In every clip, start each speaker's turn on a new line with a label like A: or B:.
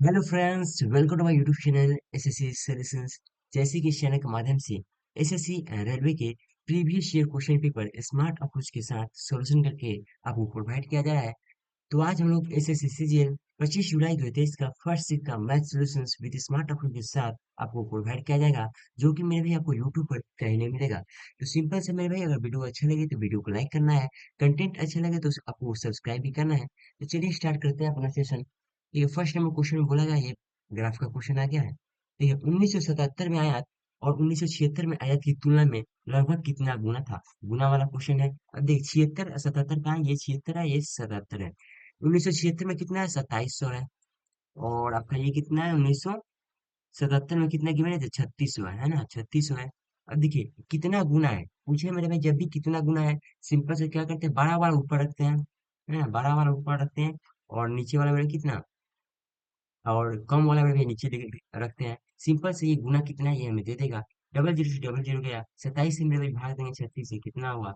A: Hello friends, welcome to my YouTube channel SSC solutions. जैसे कि इस चैनल के माध्यम से एसएससी रेलवे के previous year question paper smart approach के साथ सॉल्यूशन करके आपको प्रोवाइड किया जा रहा है। तो आज हम लोग एसएससी सीजीएल 25 जुलाई 2023 का फर्स्ट सीट का math solutions with smart approach के साथ आपको प्रोवाइड किया जाएगा, जो कि मेरे भाई आपको यूट्यूब पर कहीं नहीं मिलेगा। तो सिंपल से मेरे भाई, अगर वीडियो अच्छा लगे तो वीडियो को लाइक करना है, कंटेंट अच्छा लगे तो आपको सब्सक्राइब भी करना है। तो चलिए स्टार्ट करते हैं अपना सेशन। ये फर्स्ट नंबर क्वेश्चन में बोला गया, ये ग्राफ का क्वेश्चन आ गया है। ठीक है, 1977 में आयात और 1976 में आयात की तुलना में लगभग कितना गुना था। गुना वाला क्वेश्चन है। अब देख, 76 77 का है, ये 76 है, ये 77 है। 1976 में कितना है, 2700 है। और आपका ये कितना है, 1977 में कितना गिवन है, तो 3600 है ना, 3600 है। अब देखिए कितना गुना है, पूछे मेरे भाई, जब भी कितना गुना है सिंपल से क्या करते हैं, 12 बार ऊपर रखते हैं, है ना, 12 बार ऊपर रखते हैं। और नीचे वाला मेरा कितना, और कम वाला में भी नीचे रखते हैं। सिंपल से ये गुना कितना है, ये हमें दे देगा। डबल जीरो से डबल जीरो गया, 27 से मेरे भाई भाग देंगे 36 से, कितना हुआ,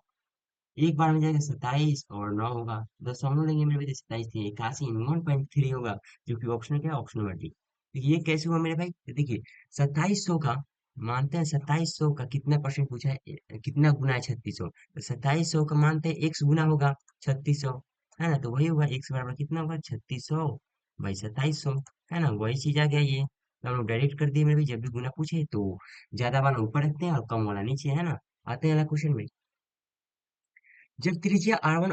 A: एक बार में जाएगा 27 और 9 होगा, दशमलव लेंगे मेरे भाई, 27 थी 81, 1.3 होगा, जो कि ऑप्शन क्या है, ऑप्शन नंबर डी। देखिए ये कैसे हुआ मेरे भाई, तो देखिए 2700 का, मानते हैं 2700 का कितना परसेंट पूछा है, कितना गुना है 3600, तो 2700 का मानते हैं x गुना होगा 3600, है ना, तो वही होगा x बराबर कितना होगा, 3600 बाई 2700, है ना, वही चीज आ गया ये। तो हम लोग डायरेक्ट कर दिए मेरे भाई, जब भी गुना पूछे तो ज्यादा वाला ऊपर रखते हैं और कम वाला नीचे, है ना। आते हैं अगला क्वेश्चन में। जब त्रिज्या R1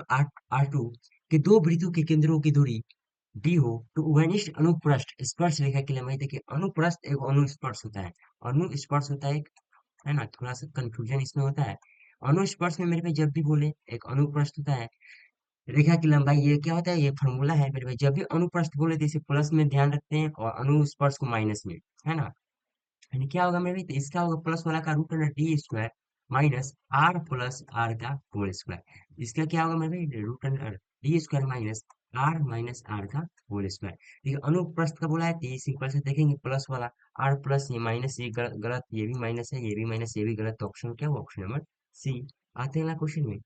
A: R2 के दो वृत्तों के केंद्रों की दूरी d हो, तो उभयनिष्ठ अनुप्रस्थ स्पर्श रेखा की लंबाई, देखिए अनुप्रस्थ एक अनुस्पर्श होता है, अनुस्पर्श होता है एक, है ना, थोड़ा सा कंफ्यूजन इसमें होता है। अनुस्पर्श में मेरे भाई जब भी बोले एक अनुप्रस्थ होता है, रेखा की लंबाई, ये क्या होता है, ये फॉर्मूला है मेरे भाई, जब भी अनुप्रस्थ बोले तो इसे प्लस में ध्यान रखते हैं और अनुस्पर्श को माइनस में, है ना। यानी क्या होगा मेरे, तो इसका होगा प्लस वाला का root under D square minus R plus R का होल स्क्वायर। इसका क्या होगा मेरे भाई, root under D square minus R का होल स्क्वायर। देखिए अनुप्रस्थ का बोला है, तो ये सिंपल से देखेंगे प्लस वाला, आर प्लस ये माइनस, ये गलत, ये भी माइनस है, ये भी माइनस, ये भी गलत, तो ऑप्शन क्या हुआ, ऑप्शन नंबर सी। आते हैं क्वेश्चन में।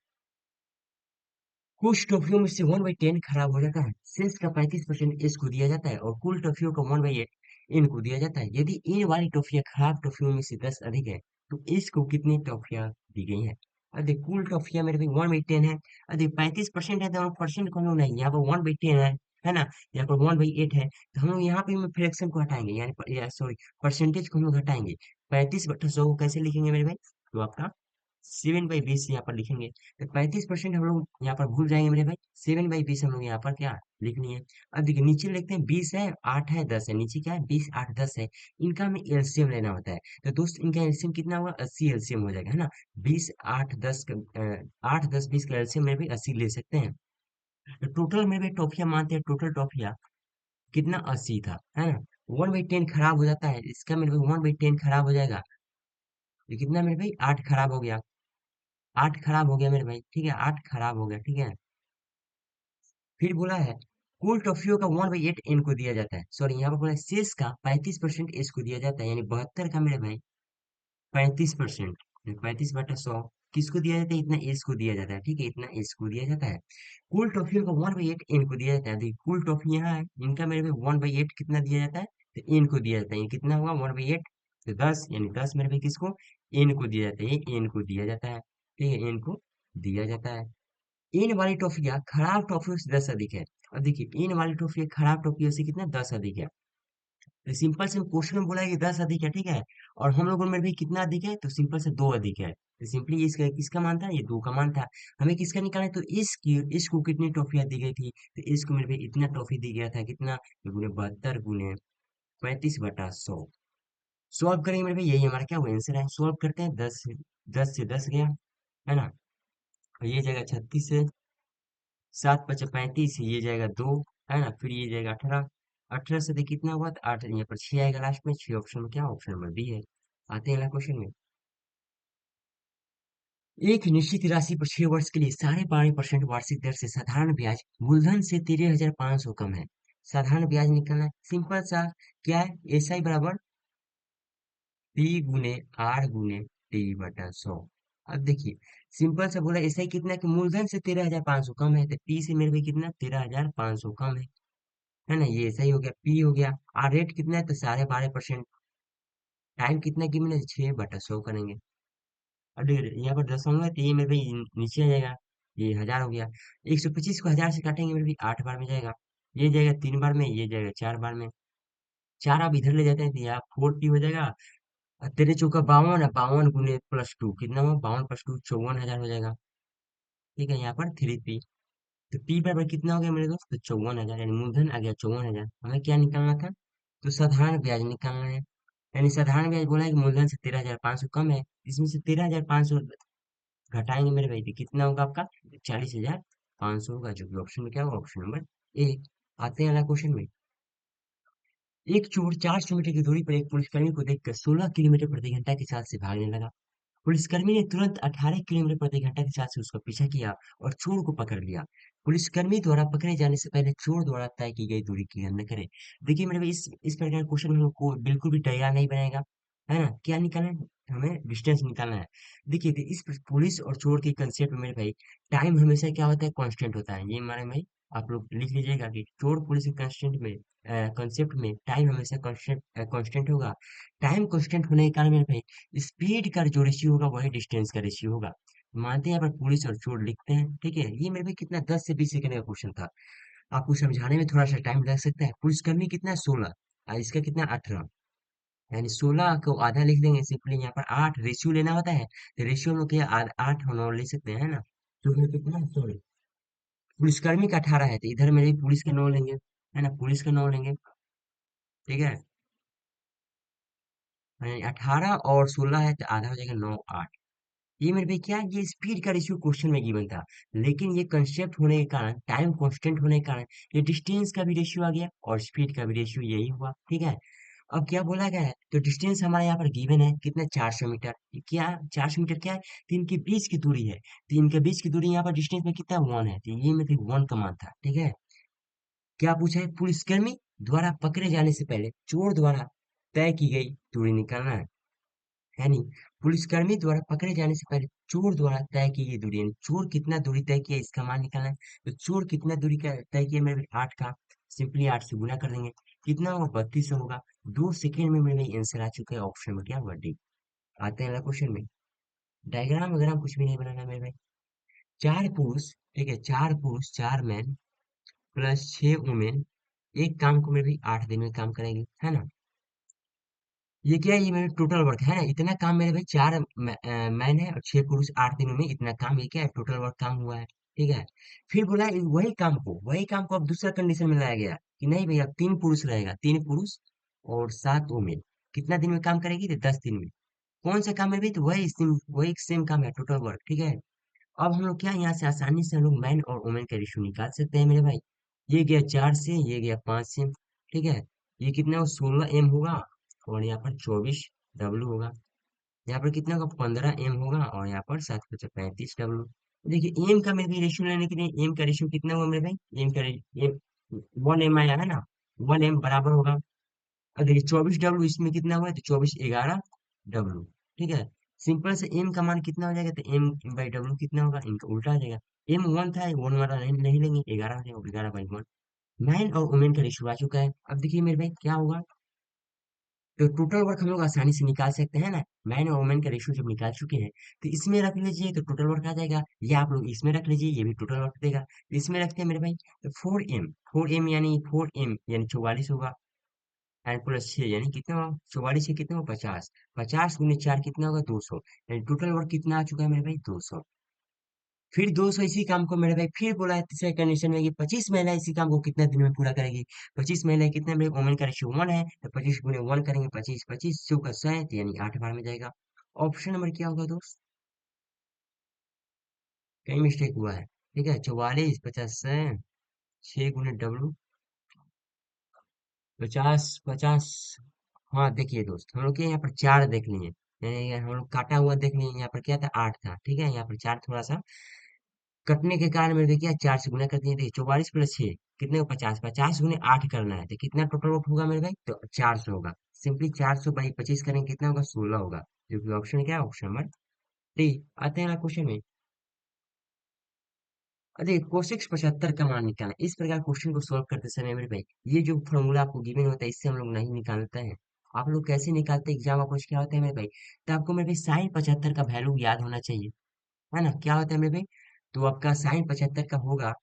A: कुछ टॉफियों में से 1/10 खराब हो जाता है, शेष का 35% एस को दिया जाता है और कुल टॉफियों का 1/8 इन को दिया जाता है। यदि इन वाली टॉफियां खराब टॉफियों में से 10 अधिक है, तो एस को कितनी टॉफियां दी गई हैं। अरे कुल टॉफियां मेरे भाई 1/10 है। अरे 35% है, तो परसेंट को नहीं, यहाँ पर 1/10 है ना, यहाँ पर 1/8 है, तो हम लोग यहाँ पे फ्रैक्शन को हटाएंगे, यानी सॉरी, परसेंटेज को हम लोग हटाएंगे। 35/100 को कैसे लिखेंगे मेरे भाई, तो आपका 7/20 यहाँ पर लिखेंगे। तो 35% हम लोग यहाँ पर भूल जाएंगे मेरे भाई, 7/20 हम लोग यहाँ पर क्या लिखनी है। अब देखिए नीचे लिखते हैं, 20 है, 8 है, 10 है, नीचे क्या है, 20 8 10 है। इनका हमें एलसीएम लेना होता है। तो दोस्त इनका एलसीएम कितना हुआ, 80 एलसीएम हो जाएगा, है ना। 20 8 10 8 10 20 का एलसीएम में भी 80 ले सकते हैं। तो टोटल में भी टॉफिया मानते हैं, टोटल टॉफिया कितना, 80 था, है ना। 1/10 खराब हो जाता है, इसका मेरे भाई 1/10 खराब हो जाएगा, तो कितना मेरे भाई, 8 खराब हो गया, 8 खराब हो गया मेरे भाई, ठीक है, 8 खराब हो गया, ठीक है। फिर बोला है कुल टॉफियों का 1/8 एन को दिया जाता है, सॉरी यहाँ पर बोला है शेष का 35% एस को दिया जाता है, यानी 72 का मेरे भाई 35%, 35/100 किसको दिया जाता है, इतना एस को दिया जाता है, ठीक है, इतना एस को दिया जाता है। कुल टॉफियों का 1/8 एन को दिया जाता है, देखिए कुल टॉफी यहाँ है, इनका मेरे भाई 1/8 कितना दिया जाता है, तो एन को दिया जाता है, ये कितना हुआ 1/8, तो 10, यानी 10 मेरे भाई किसको, एन को दिया जाता है, ये एन को दिया जाता है, ठीक है, एन को दिया जाता है। इन वाली टॉफियां खराब टॉफियों से 10 अधिक है। और देखिए इन वाली टॉफियां खराब टॉफियों से कितना, 10 अधिक है। तो सिंपल से क्वेश्चन में बोला है कि 10 अधिक है, ठीक है, और हम लोगों में भी कितना अधिक है, तो सिंपल से 2 अधिक है। तो सिंपली इसका किसका मान था, ये 2 का मान था। हमें किसका निकालना है, तो इसको कितनी टॉफियां दी गई थी, तो इसको मेरे भाई इतना टॉफी दी गया था, कितना, तो गुने 72 गुने 35/100। सॉल्व करेंगे मेरे भाई, यही हमारा क्या आंसर है, सॉल्व करते हैं, 10 से 10 गया, है ना, और ये जाएगा 36 से, 7×5 = 35, ये जाएगा 2, है ना, फिर ये जाएगा 18, 18 से देखिए कितना हुआ, तो 8 यहाँ पर 6 आएगा लास्ट में, 6 ऑप्शन में क्या, ऑप्शन नंबर बी है। आते हैं अगला क्वेश्चन में। एक निश्चित राशि पर 6 वर्ष के लिए 5.5% वार्षिक दर से साधारण ब्याज मूलधन से 13,500 कम है। साधारण ब्याज निकालना है, सिंपल सा, क्या है, एस आई बराबर पी गुने आर गुने टी/100। अब देखिए सिंपल सा बोला, एस आई कितना है कि मूलधन से 13,500 कम है, तो पी से मेरे भाई कितना, 13,500 कम है। है ना, ये सही हो गया, पी हो गया। और रेट कितना है, तो 12.5%। टाइम कितना की मैंने 6/100 करेंगे। और यहाँ पर दशमलव है, तो ये मेरे भाई नीचे आ जाएगा। ये 1000 हो गया। 125 को 1000 से काटेंगे मेरे भाई, 8 बार में जाएगा। ये जाएगा 3 बार में, ये जाएगा 4 बार में। चार आप इधर ले जाते हैं तो यहाँ 4p हो जाएगा। और तेरे चौका 52 है, 52 गुने +2 कितना हुआ, 52 + 2 54,000 हो जाएगा। ठीक है, यहाँ पर 3p। तो p बराबर कितना हो गया मेरे दोस्त, तो 54,000, यानी मूलधन आ गया 54,000। हमें क्या निकालना था, तो साधारण ब्याज निकालना है। यानी साधारण ब्याज बोला है कि मूलधन से 13,500 कम है, इसमें से 13,500 घटाएंगे मेरे भाई, तो कितना होगा आपका, 40,500 होगा, जो कि ऑप्शन में क्या होगा, ऑप्शन नंबर ए। आते हैं अगला क्वेश्चन में। एक चोर 400 मीटर की दूरी पर एक पुलिसकर्मी को देखकर 16 किलोमीटर प्रति घंटा के साथ से भागने लगा। पुलिसकर्मी ने तुरंत 18 किलोमीटर प्रति घंटा के साथ से उसका पीछा किया और चोर को पकड़ लिया। पुलिसकर्मी द्वारा पकड़े जाने से पहले चोर द्वारा तय की गई दूरी की गणना करें। देखिए मेरे भाई, इस प्रकार का क्वेश्चन हम लोग को बिल्कुल भी तैयार नहीं बनेगा, है ना। क्या निकालना है, हमें डिस्टेंस निकालना है। देखिए पुलिस और चोर के कंसेप्ट में मेरे भाई, टाइम हमेशा क्या होता है, कांस्टेंट होता है। ये हमारे भाई आप लोग लिख लीजिएगा कि चोर पुलिस के कंस्टेंट में, कंसेप्ट में टाइम हमेशा कांस्टेंट कांस्टेंट होगा। टाइम कांस्टेंट होने के कारण मेरे भाई, स्पीड का जो रेशियो होगा वही डिस्टेंस का रेशियो होगा। मानते हैं यहाँ पर पुलिस और चोर लिखते हैं, ठीक है। ये मेरे भाई कितना, 10 से 20 सेकंड का क्वेश्चन था। आपको समझाने में थोड़ा सा टाइम लग सकता है। पुलिसकर्मी कितना है, 16, और इसका कितना, 18। यानी 16 को आधा लिख देंगे सिंपली। यहाँ पर 8 रेशियो लेना होता है, तो रेशियो में क्या 8 और 9 ले सकते हैं, है ना। तो फिर कितना, सॉरी, पुलिसकर्मी का 18 है, तो इधर मेरे पुलिस का 9 लेंगे, है ना, पुलिस का 9 लेंगे। ठीक है, 18 और 16 है, तो आधा हो जाएगा 9 8। ये मेरे भाई क्या, ये स्पीड का रेशियो क्वेश्चन में गिवन था, लेकिन ये कंसेप्ट होने के कारण, टाइम कांस्टेंट होने के कारण, ये डिस्टेंस का भी रेशियो आ गया और स्पीड का भी रेशियो यही हुआ। ठीक है, अब क्या बोला गया है, तो डिस्टेंस हमारे यहाँ पर गिवन है कितना, 400 मीटर। ये क्या, 400 मीटर क्या है, तो इनके बीच की दूरी है। तो इनके बीच की दूरी यहाँ पर डिस्टेंस में कितना, 1 है, तो ये मेरे 1 का मान था। ठीक है, क्या पूछा है, पुलिसकर्मी द्वारा पकड़े जाने से पहले चोर द्वारा तय की गई दूरी निकालना है नहीं। पुलिसकर्मी द्वारा पकड़े जाने से पहले चोर द्वारा तय की गई दूरी, यानी चोर कितना दूरी तय किया, इसका मान निकालना है। तो चोर कितना दूरी का तय किया मेरे 8 का, सिंपली 8 से गुना कर देंगे, कितना होगा, 32 होगा। 2 सेकेंड में मेरे आंसर आ चुका है, ऑप्शन में क्या होगा, डी। आते हैं अगला क्वेश्चन में। डायग्राम वगैरह कुछ भी नहीं बनाना मेरे भाई। 4 पुरुष, ठीक है, 4 पुरुष 4 मैन +6 वुमेन एक काम को मेरे भाई 8 दिन में काम करेंगे, है ना। ये क्या है, ये मेरे टोटल वर्क है ना, इतना काम मेरे भाई, 4 मैन है और 6 पुरुष 8 दिनों में इतना काम, ये क्या है, टोटल वर्क काम हुआ है। ठीक है, फिर बोला वही काम को अब दूसरा कंडीशन में लाया गया कि नहीं भैया, 3 पुरुष रहेगा, 3 पुरुष और 7 वुमेन कितना दिन में काम करेगी, तो 10 दिन में। कौन सा काम है भाई, तो वही सेम काम है, टोटल वर्क। ठीक है, अब हम लोग क्या, यहाँ से आसानी से हम लोग मैन और वुमेन का रेशियो निकाल सकते हैं मेरे भाई। ये गया 4 से, ये गया 5 से। ठीक है, ये कितना, 16 M होगा, और यहाँ पर 24 W होगा। यहाँ पर कितना होगा, 15 M होगा, और यहाँ पर 7×5 35 W। देखिए एम का मेरे भाई रेशियो लेने के लिए, एम का रेशियो कितना हुआ मेरे भाई, एम का एम 1M आया है ना, 1M बराबर होगा। और देखिए 24W इसमें कितना हुआ है, तो 24 11 W। ठीक है, सिंपल से एम का मान कितना हो जाएगा, तो M/W कितना होगा, इनका उल्टा आ जाएगा। M 1 था, 1 वाला नहीं लेंगे, 11 हो जाएगा, 11/1। मैन और वुमेन का रेशियो आ चुका है। अब देखिए मेरे भाई क्या होगा, तो टोटल वर्क हम लोग आसानी से निकाल सकते हैं ना। मैन और वुमेन का रेशियो जब निकाल चुके हैं, तो इसमें रख लीजिए तो टोटल वर्क आ जाएगा, या आप लोग इसमें रख लीजिए, ये भी टोटल वर्क देगा। तो इसमें रखते हैं मेरे भाई, तो 4M यानी 44 होगा, एंड +6 यानी कितना हुआ, 44 से कितना हुआ, 50। 50 × 4 कितना होगा, 200। यानी टोटल वर्क कितना आ चुका है मेरे भाई, 200। फिर 200 इसी काम को मेरे भाई फिर बोला है तीसरे कंडीशन में कि 25 महिला इसी काम को कितना दिन में पूरा करेगी। 25 महिला कितना, मेरे वुमेन का रेशियो 1 है, तो 25 × 1 करेंगे, 25 25 का 100 है, तो यानी 8 बार में जाएगा। ऑप्शन नंबर क्या होगा दोस्त, कहीं मिस्टेक हुआ है। ठीक है, 44 50 100, 6 × W, 50 50। हाँ देखिए दोस्त, हम लोग के यहाँ पर 4 देख लिए, यानी हम लोग काटा हुआ देख लिए, यहाँ पर क्या था, 8 था। ठीक है, यहाँ पर 4 थोड़ा सा कटने के कारण मेरे देखिए 4 से गुना कर दिए, देखिए 44 + 6 कितने को, 50। 50 × 8 करना है, तो कितना टोटल वर्क होगा मेरे भाई, तो 400 होगा। सिंपली 400/25 करेंगे, कितना होगा, 16 होगा, जो कि ऑप्शन क्या है, ऑप्शन नंबर डी। आते हैं क्वेश्चन में। और देखिए कोशिश 75 का मान निकालना इस प्रकार क्वेश्चन को सॉल्व करते समय मेरे भाई ये जो फॉर्मूला आपको गिवन होता है इससे हम लोग नहीं निकालते हैं। आप लोग कैसे निकालते हैं एग्जाम अप्रोच क्या होता है मेरे भाई? तो आपको मेरे भाई साइन 75 का वैल्यू याद होना चाहिए, है ना? क्या होता है मेरे भाई? तो आपका साइन 75 का होगा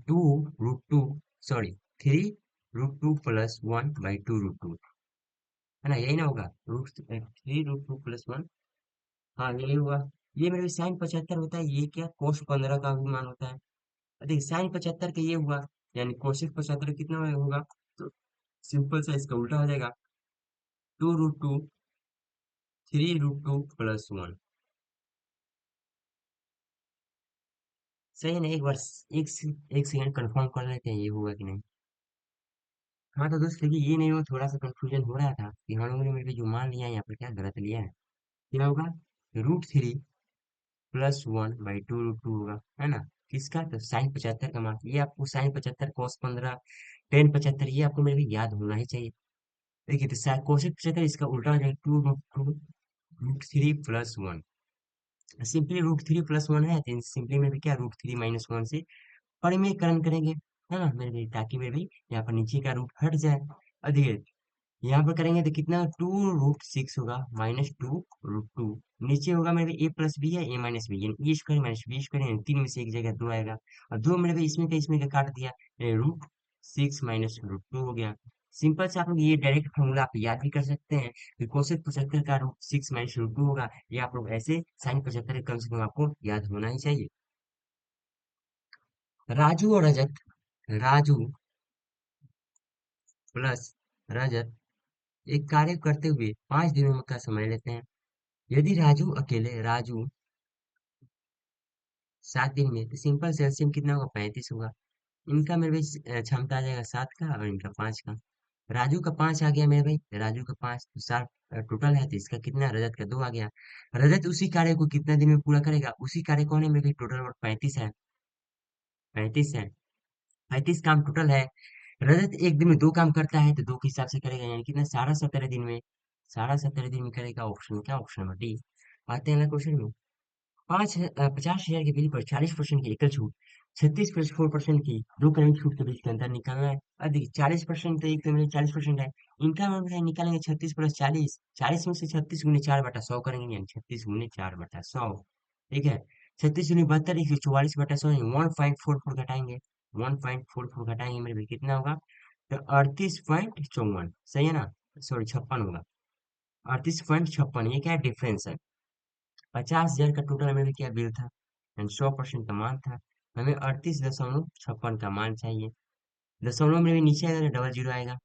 A: two root two, sorry 3 root 2 plus 1/2 root 2, है ना? यही ना होगा? Root 3 root 2 plus 1। हाँ यही हुआ। ये मेरे साइन 75 होता है, ये क्या कोस 15 का भी मान होता है। देखिए साइन 75 का ये हुआ, यानी कोशिश 75 कितना होगा? तो सिंपल सा इसका उल्टा हो जाएगा, 2√2 3√2 प्लस 1। सही है ना? एक बार एक सेकंड कंफर्म कर लेते हैं ये हुआ कि नहीं। हाँ तो दोस्त देखिए ये नहीं हो, थोड़ा सा कंफ्यूजन हो रहा था कि हम लोगों ने मेरे को जो मान लिया है यहाँ पर क्या गलत लिया है। क्या होगा? √3 प्लस 1/2 रूट 2 होगा, है ना? किसका? तो साइन 75 का मान, ये आपको साइन 75 कॉस 15 टेन 75 ये आपको मेरे को याद होना ही चाहिए। देखिए तो कोशिश 75 इसका उल्टा हो जाएगा, 2√2 √3 प्लस 1। सिंपली √3 प्लस 1 है तो सिंपली में भी क्या √3 - 1 से परिमेयकरण करेंगे, है ना मेरे भाई? ताकि मेरे भाई यहाँ पर नीचे का रूट हट जाए। और देखिए यहाँ पर करेंगे तो कितना 2√6 होगा -2√2। नीचे होगा मेरे ए प्लस बी है ए माइनस बी, यानी ए स्क्वायर माइनस बी स्क्वायर, यानी तीन में से एक जगह दो आएगा। और दो मेरे भाई इसमें का काट दिया, √6 - √2 हो गया। सिंपल से आप लोग ये डायरेक्ट फॉर्मूला आप याद भी कर सकते हैं कि कोसेक 75 का √6 - √2 होगा। ये आप लोग ऐसे साइन 75 कम से कम आपको याद होना ही चाहिए। राजू और रजत, राजू प्लस रजत एक कार्य करते हुए 5 दिनों का समय लेते हैं। यदि राजू 7 दिन में, तो सिंपल से एलसीएम कितना होगा? 35 होगा। इनका मेरे भाई क्षमता आ जाएगा 7 का और इनका 5 का। राजू का 5 आ गया मेरे भाई, राजू का 5 तो 7 टोटल है, तो इसका कितना? रजत का 2 आ गया। रजत उसी कार्य को कितना दिन में पूरा करेगा? उसी कार्य कौन है मेरे भाई? टोटल वर्क 35 है, 35 है, 35 काम टोटल है। रजत एक दिन में 2 काम करता है तो 2 के हिसाब से करेगा, यानी कितना? सारा 17 दिन में, सारा 17 दिन में करेगा। ऑप्शन क्या? Option number D. आते हैं अगला क्वेश्चन में। 50,000 के बिल पर 40% की एकल छूट, 36+4% की दो करोड़ छूट के बीच का अंतर निकालना है। अधिक 40% तो एक तो मेरे 40% है, इनका मतलब है निकालेंगे 36+40, 40 में से 36 × 4/100 करेंगे, यानी 36 × 4/100। ठीक है? 36 × 72 144/100, 1.44 घटाएंगे, 1.44 घटाएंगे मेरे भाई कितना होगा? तो 38.54, सही है ना? सॉरी 56 होगा, 38.56। ये क्या है? डिफरेंस है। 50,000 का टोटल हमें भी क्या बिल था, एंड 100% का मान था। हमें 38.56 का मान चाहिए। दशमलव में भी नीचे आएगा तो डबल जीरो आएगा,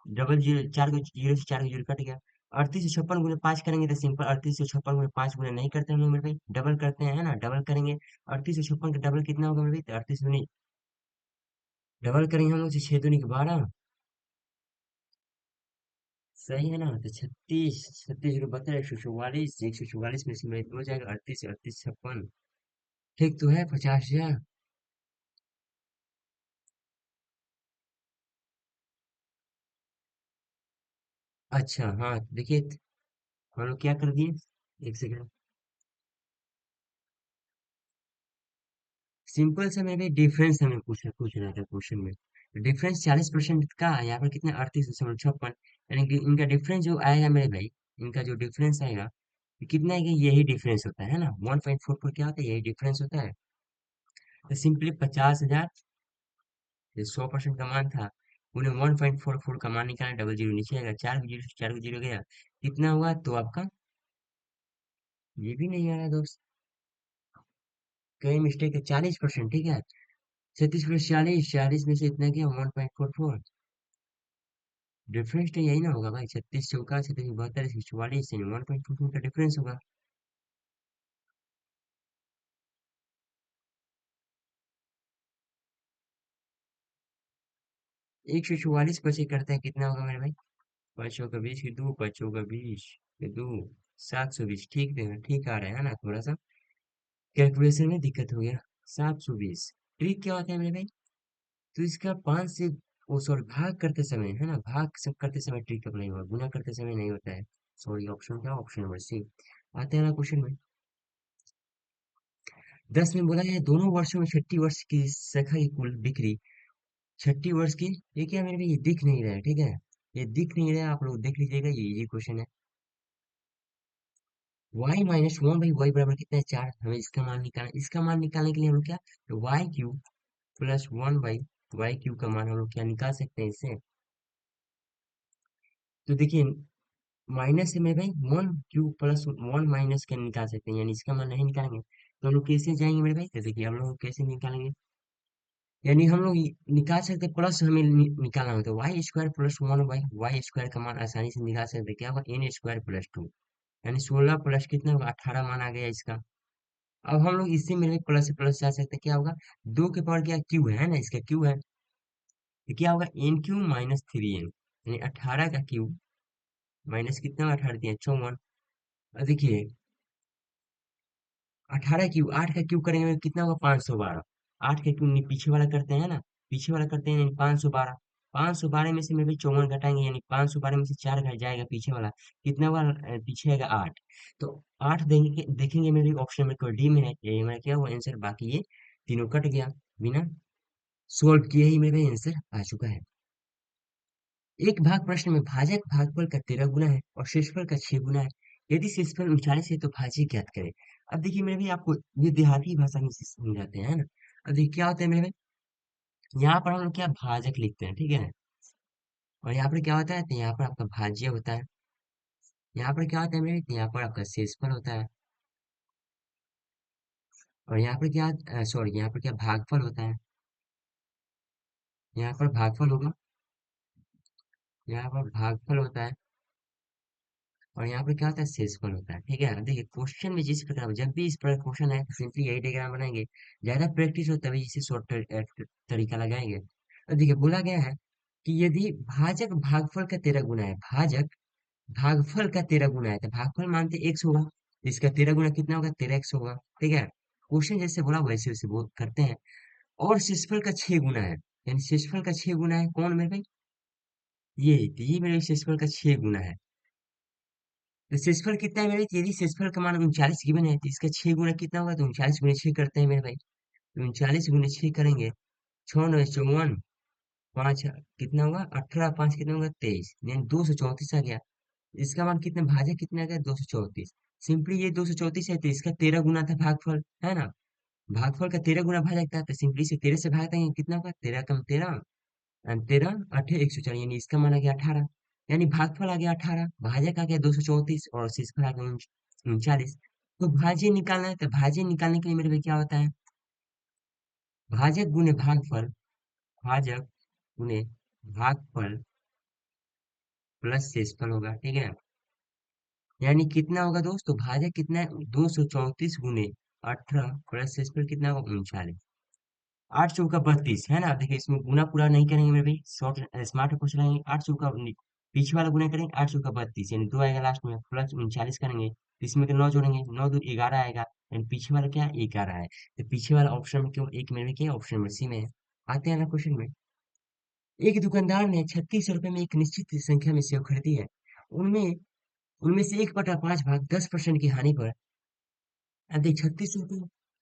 A: डबल जीरो, चार को जीरो से चार को जीरो कट गया। 38 से 56 गुने 5 करेंगे तो सिंपल 38 से 56 गुने 5 गुने नहीं करते हम लोग मेरे भाई, डबल करते हैं, है ना? डबल करेंगे 38 से 56 का डबल कितना होगा मेरे भाई? तो 38 गुने डबल करेंगे हम लोग तो 6 दूनी के 12। सही है ना? तो 36 36 × 72 144, 144 में से मेरे हो जाएगा 38 38 56। ठीक तो है 50,000। अच्छा हाँ देखिए हम लोग क्या कर दिए, एक सेकंड। सिंपल से मैं भी डिफरेंस हमें पूछ रहा था क्वेश्चन में। डिफरेंस 40% का है, यहाँ पर कितना 38.56, यानी कि इनका डिफरेंस जो आएगा मेरे भाई, इनका जो डिफरेंस आएगा ये कितना है? कि यही डिफरेंस होता है ना? 1.44 क्या होता है? यही डिफरेंस होता है। तो सिंपली 50,000 100% का मान था, उन्हें 1.44 का मान निकालना, डबल जीरो नीचे आएगा, चार को जीरो से चार को जीरो गया, कितना हुआ? तो आपका ये भी नहीं आ रहा दोस्त, कहीं मिस्टेक है। 40%, ठीक है? 36 + 40, 40 में से इतना गया 1.44। डिफरेंस तो यही ना होगा भाई, 36 चौका 36 72 44, 1.44 का डिफरेंस होगा। 144 बचे करते हैं कितना होगा मेरे भाई? 5 चौका 20 की दो, 5 चौका 20 की दो, 720। ठीक है, ठीक आ रहा है ना? थोड़ा सा कैलकुलेशन में दिक्कत हो गया। 720 ट्रिक क्या होता है मेरे भाई? तो इसका 5 से, ओ सॉरी, भाग करते समय, है ना? भाग सब करते समय ट्रिक अप्लाई होगा, गुना करते समय नहीं होता है। सॉरी ऑप्शन क्या? Option number C. आते हैं ना क्वेश्चन में। 10 में बोला है दोनों वर्षों में छठी वर्ष की शाखा की कुल बिक्री, छठी वर्ष की। ये क्या मेरे को ये दिख नहीं रहा है, ठीक है। ये दिख नहीं रहा है, आप लोग देख लीजिएगा, ये क्वेश्चन है। y minus one by y बराबर कितना है, 4। हमें इसका मान निकालना, इसका मान निकालने के लिए हम लोग क्या, तो y cube plus one by y cube का मान हम लोग क्या निकाल सकते हैं इससे। तो देखिए, माइनस से मेरे भाई one cube plus one minus के निकाल सकते हैं, यानी इसका मान नहीं निकालेंगे तो हम लोग कैसे जाएंगे मेरे भाई, तो देखिए हम लोग कैसे निकालेंगे, यानी हम लोग निकाल सकते हैं, प्लस हमें निकालना होता है y square plus one by y square का मान आसानी से निकाल सकते हैं, क्या होगा एन स्क्वायर प्लस टू, यानी 16 प्लस कितना होगा 18 मान आ गया इसका। अब हम लोग इससे मेरे प्लस से प्लस जा सकते हैं, क्या होगा, दो के पावर क्या क्यू है ना, इसका क्यू है, तो क्या होगा n cube minus three n, यानी 18 का क्यूब माइनस कितना, 18 दिया 54। अब देखिए 18 क्यूब, 8 का क्यूब करेंगे तो कितना होगा 512, 8 का क्यूब पीछे वाला करते हैं ना, पीछे वाला करते हैं यानी 512, 512 में से मेरे भाई 54 घटाएंगे, यानी 512 में से 4 घट जाएगा पीछे वाला, कितना हुआ पीछे आएगा 8। तो 8 देंगे, देखेंगे मेरे ऑप्शन में कोई डी में है, ये मेरा क्या हुआ आंसर, बाकी ये तीनों कट गया, बिना सोल्व किए ही मेरे आंसर आ चुका है। एक भाग प्रश्न में भाजक भागफल का 13 गुना है और शेषफल का 6 गुना है। यदि शेषफल 39 है तो भाज्य ज्ञात करें। अब देखिए मेरे भाई, आपको ये देहाती भाषा में से समझाते हैं, है ना। अब देखिए क्या होता है मेरे भाई, यहाँ पर हम लोग क्या भाजक लिखते हैं, ठीक है। और यहाँ पर क्या होता है, तो यहाँ पर आपका भाज्य होता है। यहाँ पर क्या होता है मेरे, तो यहाँ पर आपका शेषफल होता है। और यहाँ पर क्या, सॉरी, यहाँ पर क्या भागफल होता है, यहाँ पर भागफल होगा, यहाँ पर भागफल होता है। और यहाँ पे क्या होता है, शेषफल होता है, ठीक है। देखिए क्वेश्चन में जिस प्रकार, जब भी इस प्रकार क्वेश्चन है तो सिंपली यही डायग्राम बनाएंगे, ज्यादा प्रैक्टिस हो तभी इसे शॉर्ट तरीका लगाएंगे। और देखिए बोला गया है कि यदि भाजक भागफल का 13 गुना है, भाजक भागफल का 13 गुना है, तो भागफल मानते एक्स होगा, इसका 13 गुना कितना होगा, 13x होगा, ठीक है। क्वेश्चन जैसे बोला वैसे वैसे बोल करते हैं। और शेषफल का 6 गुना है, यानी शेषफल का 6 गुना है कौन मेरे भाई, ये मेरे शेषफल का 6 गुना है। तो शेषफल कितना है मेरे भाई? यदि शेषफल का मान 39 गिवन है तो इसका 6 गुना कितना होगा, तो 39 गुना 6 करते हैं मेरे भाई, तो 39 गुना 6 करेंगे, 6 9 54, 5 कितना होगा 18, 5 कितना होगा 23, यानी 234 आ गया। इसका मान कितना, भाजक कितना आ गया 234। सिंपली ये 234 है तो इसका 13 गुना था भागफल, है ना। भागफल का 13 गुना भाजक था, तो सिंपली से 13 से भाग देंगे, कितना होगा 13 कम 13, 13 अठे 104, यानी इसका मान आ गया 18, यानी भागफल आ गया 18, भाजक आ गया 234 और शेषफल आ गया 39। तो भाज्य निकालना है, तो भाज्य निकालने के लिए मेरे पे क्या होता है, भाजक गुने भागफल, भाजक गुने भागफल प्लस शेषफल होगा, ठीक है। यानी कितना होगा दोस्तों, भाजक कितना है 234 गुने 18 प्लस शेषफल कितना होगा 39, 8 चौका 32, है ना। देखिए इसमें गुना पूरा नहीं करेंगे मेरे भाई, शॉर्ट स्मार्ट अप्रोच लगाएंगे, 8 चौका पीछे वाला गुना करेंगे, 8 चौका 32, यानी दो आएगा लास्ट में, प्लस 39 करेंगे तो इसमें के 9 जोड़ेंगे, 9 दूर 11 आएगा, यानी पीछे वाला क्या है 11 है। तो पीछे वाला ऑप्शन में क्यों एक मेरे में क्या ऑप्शन में सी में है। आते हैं ना क्वेश्चन में। एक दुकानदार ने 36 रुपए में एक निश्चित संख्या में सेव खरीदी है, उनमें उनमें से 1/5 भाग 10% की हानि पर, अब देखिए 36 रुपए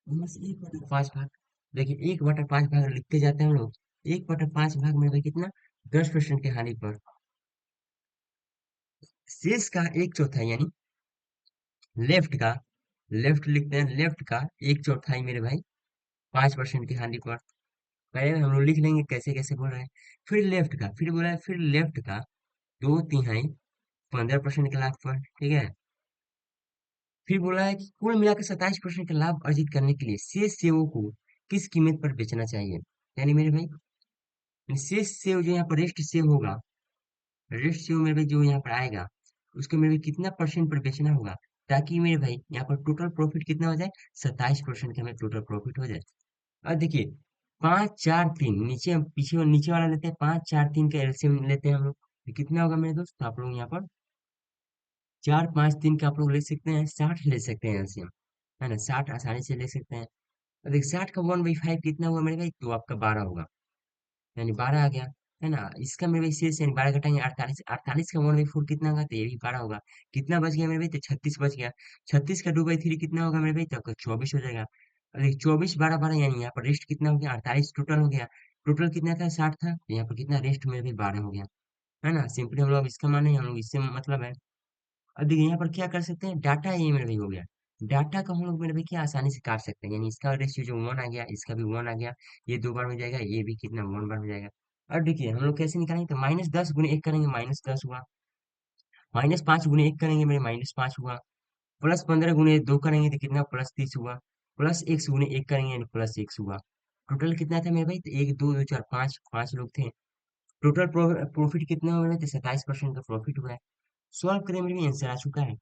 A: उनमें से 1/5 भाग, देखिए 1/5 भाग लिखते जाते हैं हम लोग, 1/5 भाग में भाई कितना, 10% की हानि पर, शेष का एक चौथाई, यानी लेफ्ट का, लेफ्ट लिखते हैं, लेफ्ट का एक चौथाई मेरे भाई 5% की हानि पर। पहले हम लोग लिख लेंगे कैसे कैसे बोल रहे हैं। फिर लेफ्ट का, फिर बोला है फिर लेफ्ट का 2/3 15% के लाभ पर, ठीक है। फिर बोला है कि कुल मिलाकर 27% का लाभ अर्जित करने के लिए शेष सेवों को किस कीमत पर बेचना चाहिए, यानी मेरे भाई शेष सेव जो यहाँ पर रेस्ट सेव होगा, रेस्ट सेव मेरे भाई जो यहाँ पर आएगा, उसको मेरे भाई कितना परसेंट पर बेचना होगा, ताकि मेरे भाई यहाँ पर टोटल प्रॉफिट कितना हो जाए, 27% का हमें टोटल प्रॉफिट हो जाए। और देखिए 5 4 3, नीचे हम पीछे नीचे वाला लेते हैं, 5 4 3 का एलसीएम लेते हैं हम लोग, तो कितना होगा मेरे दोस्त, तो आप लोग यहाँ पर 4 5 3 का आप लोग ले सकते हैं, 60 ले सकते हैं एलसीएम, है ना, 60 आसानी से ले सकते हैं। और देखिए 60 का 1/5 कितना हुआ मेरे भाई, तो आपका 12 होगा, यानी 12 आ गया, है ना। इसका मेरे भाई शेष यानी 12 घटाएंगे 48, 48 का 1/4 कितना होगा, तो ये भी 12 होगा। कितना बच गया मेरे भाई, तो 36 बच गया। 36 का 2/3 कितना होगा मेरे भाई, तो आपका 24 हो जाएगा। और देखिए 24 12 12 यानी यहाँ पर रेस्ट कितना हो गया, 48 टोटल हो गया। टोटल कितना था, 60 था, तो यहाँ पर कितना रेस्ट में भी 12 हो गया, है ना। सिंपली हम लोग इसका माने, हम लोग इससे मतलब है। अब देखिए यहाँ पर क्या कर सकते हैं, डाटा ये मेरे भाई हो गया। डाटा को हम लोग मेरे भाई क्या आसानी से काट सकते हैं, यानी इसका रेशियो जो 1 आ गया, इसका भी 1 आ गया, ये 2 बार हो जाएगा, ये भी कितना 1 बार हो जाएगा। अब देखिए हम लोग कैसे निकालेंगे, तो -10 × 1 करेंगे, -10 हुआ। -5 × 1 करेंगे मेरे, -5 हुआ। +15 × 2 करेंगे तो कितना, +30 हुआ। +X × 1 करेंगे तो +X हुआ। टोटल कितना था मेरे भाई, तो 1 2 2 4 5, 5 लोग थे। टोटल प्रॉफिट कितना हुआ, तो 27% का प्रॉफिट हुआ है। सॉल्व करें मेरे भी आंसर आ चुका है।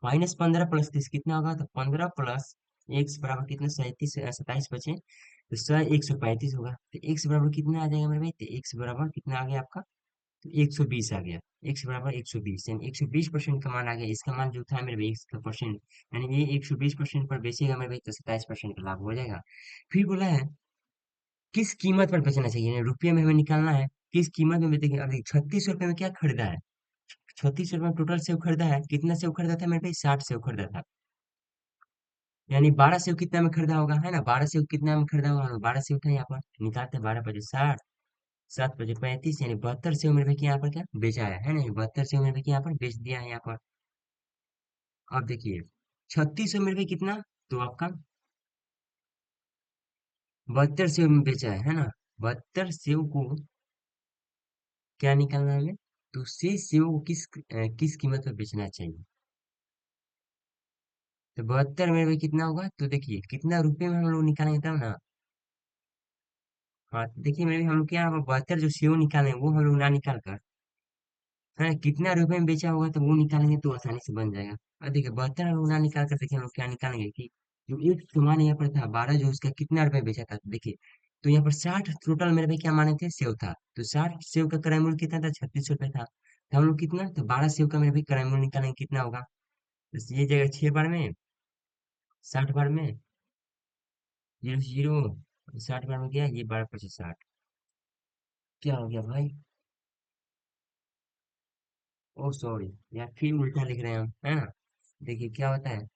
A: -15 + 30 कितना होगा, तो 15 + x बराबर कितना, 27 बचे, तो 135 होगा। तो x बराबर कितना आ जाएगा मेरे भाई, तो x बराबर कितना आ गया आपका, तो 120 आ गया। x बराबर 120, यानी 120% का मान आ गया। इसका मान जो था मेरे भाई, इसका परसेंट, यानी ये 120% पर बेचेगा मेरे भाई, तो 27% का लाभ हो जाएगा। फिर बोला है किस कीमत पर बेचना चाहिए, यानी रुपये में हमें निकालना है, किस कीमत में बेचेंगे। अभी 36 रुपये में क्या खरीदा है, 36 रुपये में टोटल सेव खरीदा है। कितना सेव खरीदा था मेरे भाई, 60 सेव खरीदा था। यानी 12 सेव कितना में खरीदा होगा, है ना। 12 सेव कितना में खरीदा होगा, 12 सेव था यहाँ पर, निकालते हैं। 12 × 5 = 60, 7 × 5 = 35, यानी 72 सेव मेरे भाई यहाँ पर क्या बेचा है ना। 72 सेव मेरे भाई यहाँ पर बेच दिया है यहाँ पर। अब देखिए 36 सेव मेरे भाई कितना, तो आपका 72 सेव में बेचा है ना। 72 सेव को क्या निकालना है हमें, तो शेष सेव को किस कीमत पर बेचना चाहिए। तो 72 मेरे भाई कितना होगा, तो देखिए कितना रुपए में हम लोग निकालेंगे तब ना। हाँ, तो देखिए मेरे हम लोग क्या 72 जो सेव निकाले वो हम लोग ना निकाल कर, है कितना रुपए में बेचा होगा तो वो निकालेंगे तो आसानी से बन जाएगा। और देखिए 72 हम लोग ना निकाल कर, देखिए हम लोग क्या निकालेंगे कि जो एक सामान यहाँ पर था 12, जो उसका कितना रुपए बेचा था, तो देखिए तो यहाँ पर 60 टोटल मेरे भाई क्या माने थे, सेव था। तो 60 सेव का क्रय मूल्य कितना था, 36 रुपए था। तो हम लोग कितना, तो 12 सेव का मेरे भाई क्रय मूल्य निकालेंगे कितना होगा। तो ये जगह 6 बार में, 60 बार में, 0 0, 60 बार में क्या, ये 12 × 5 = 60। क्या हो गया भाई, ओ सॉरी यार, फिर उल्टा लिख रहे हैं हम, है ना। देखिए क्या होता है,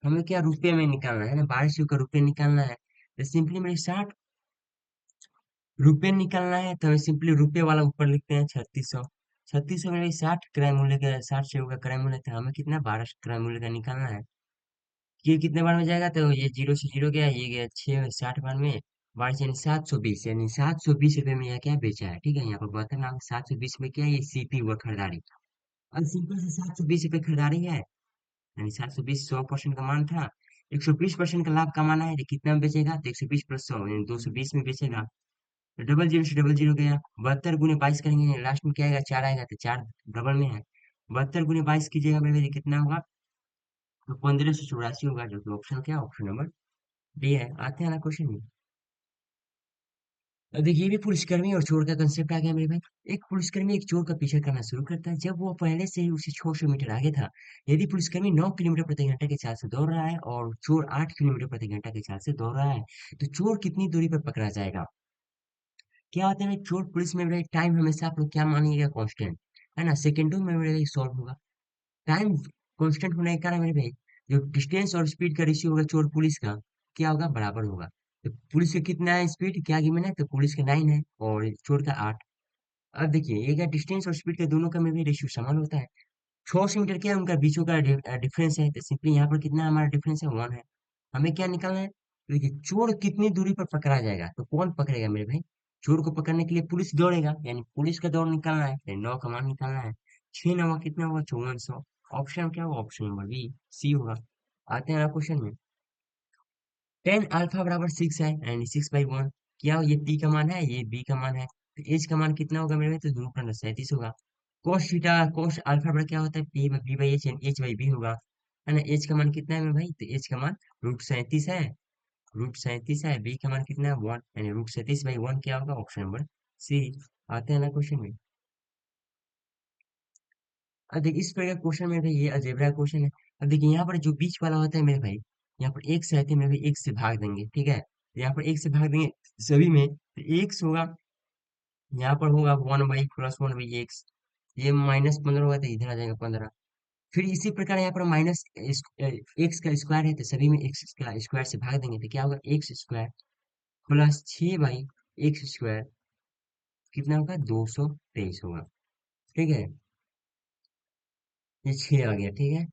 A: हमें क्या रुपए में निकालना है ना, 12 सौ का रुपए निकालना है। तो सिंपली मेरे 60 रुपए निकालना है, तो हमें सिंपली रुपए वाला ऊपर लिखते हैं 3600। 3600 में 60 क्रय मूल्य का, 60 सेव का क्रय मूल्य था, हमें कितना 12 क्रय मूल्य का निकालना है। ये कितने बार में जाएगा, तो ये 0 से 0 गया, ये गया 60 बार में। 12 यानी 720, यानी 720 रुपये में यह क्या बेचा है, ठीक है। यहाँ पर बता ना 720 में क्या, ये सीपी हुआ खरीदारी। अब सिंपल से 720 रुपये खरीदारी है, यानी 720 100% का मान था। 120% का लाभ कमाना है, तो कितना में बेचेगा, तो 120 + 100 यानी 220 में बेचेगा। तो डबल जीरो से डबल जीरो गया, 72 × 22 करेंगे, लास्ट में क्या आएगा, 4 आएगा, तो 4 डबल में है। 72 × 22 कीजिएगा मेरे भाई, कितना होगा, तो 1584 होगा, जो कि ऑप्शन क्या है, ऑप्शन नंबर डी है। आते हैं ना क्वेश्चन में। अब देखिए ये भी पुलिसकर्मी और चोर का कंसेप्ट आ गया मेरे भाई। एक पुलिसकर्मी एक चोर का पीछा करना शुरू करता है, जब वो पहले से ही उसे 600 मीटर आगे था। यदि पुलिसकर्मी 9 किलोमीटर प्रति घंटा के चाल से दौड़ रहा है और चोर 8 किलोमीटर प्रति घंटा के चाल से दौड़ रहा है, तो चोर कितनी दूरी पर पकड़ा जाएगा। क्या होता है ना, चोर पुलिस में मेरे टाइम हमेशा आप लोग क्या मानिएगा, कांस्टेंट, है ना। सेकेंडों में मेरे सॉल्व होगा। टाइम कांस्टेंट होने के कारण मेरे भाई जो डिस्टेंस और स्पीड का रेशियो होगा चोर पुलिस का, क्या होगा, बराबर होगा। तो पुलिस का कितना है स्पीड, क्या गिवन है, तो पुलिस का 9 है और चोर का 8। अब देखिए ये क्या, डिस्टेंस और स्पीड के दोनों का में भी रेशियो समान होता है। 600 मीटर क्या है उनका बीचों का डिफरेंस है, तो सिंपली यहाँ पर कितना हमारा डिफरेंस है, 1 है। हमें क्या निकालना है, तो देखिए चोर कितनी दूरी पर पकड़ा जाएगा, तो कौन पकड़ेगा मेरे भाई, चोर को पकड़ने के लिए पुलिस दौड़ेगा, यानी पुलिस का दौड़ निकालना है, तो 9 का मान निकालना है। 6 9 कितना होगा, 5400। ऑप्शन क्या होगा, ऑप्शन नंबर बी, सी होगा। आते हैं क्वेश्चन में। 10 अल्फा बराबर 6 है, यानी 6/1। क्या हो, ये पी का मान है, ये बी का मान है, तो एच का मान कितना होगा मेरे भाई, तो 2 × 37 होगा। कोस थीटा कोस अल्फा बड़ा क्या होता है, पी/बी/एच, यानी एच/बी होगा, है ना। एच का मान कितना है मेरे भाई, तो एच का मान √37 है, √37 है। बी का मान कितना है, 1, यानी √37/1 क्या होगा, ऑप्शन नंबर सी। आते हैं ना क्वेश्चन में। अब देखिए इस प्रकार क्वेश्चन में भाई, ये अलजेब्रा क्वेश्चन है। अब देखिए यहाँ पर जो बीच वाला होता है मेरे भाई, यहाँ पर एक्स रहते हैं मेरे भाई, एक से भाग देंगे, ठीक है। तो यहाँ पर एक से भाग देंगे सभी में, तो एक्स होगा, यहाँ पर होगा 1/+1/x। ये -15 होगा, तो इधर आ जाएगा 15। फिर इसी प्रकार यहाँ पर माइनस एक्स का स्क्वायर है तो सभी में एक्स का स्क्वायर से भाग देंगे तो क्या होगा x square plus 6 by x square कितना होगा 223 होगा। ठीक है, ये 6 आ गया। ठीक है,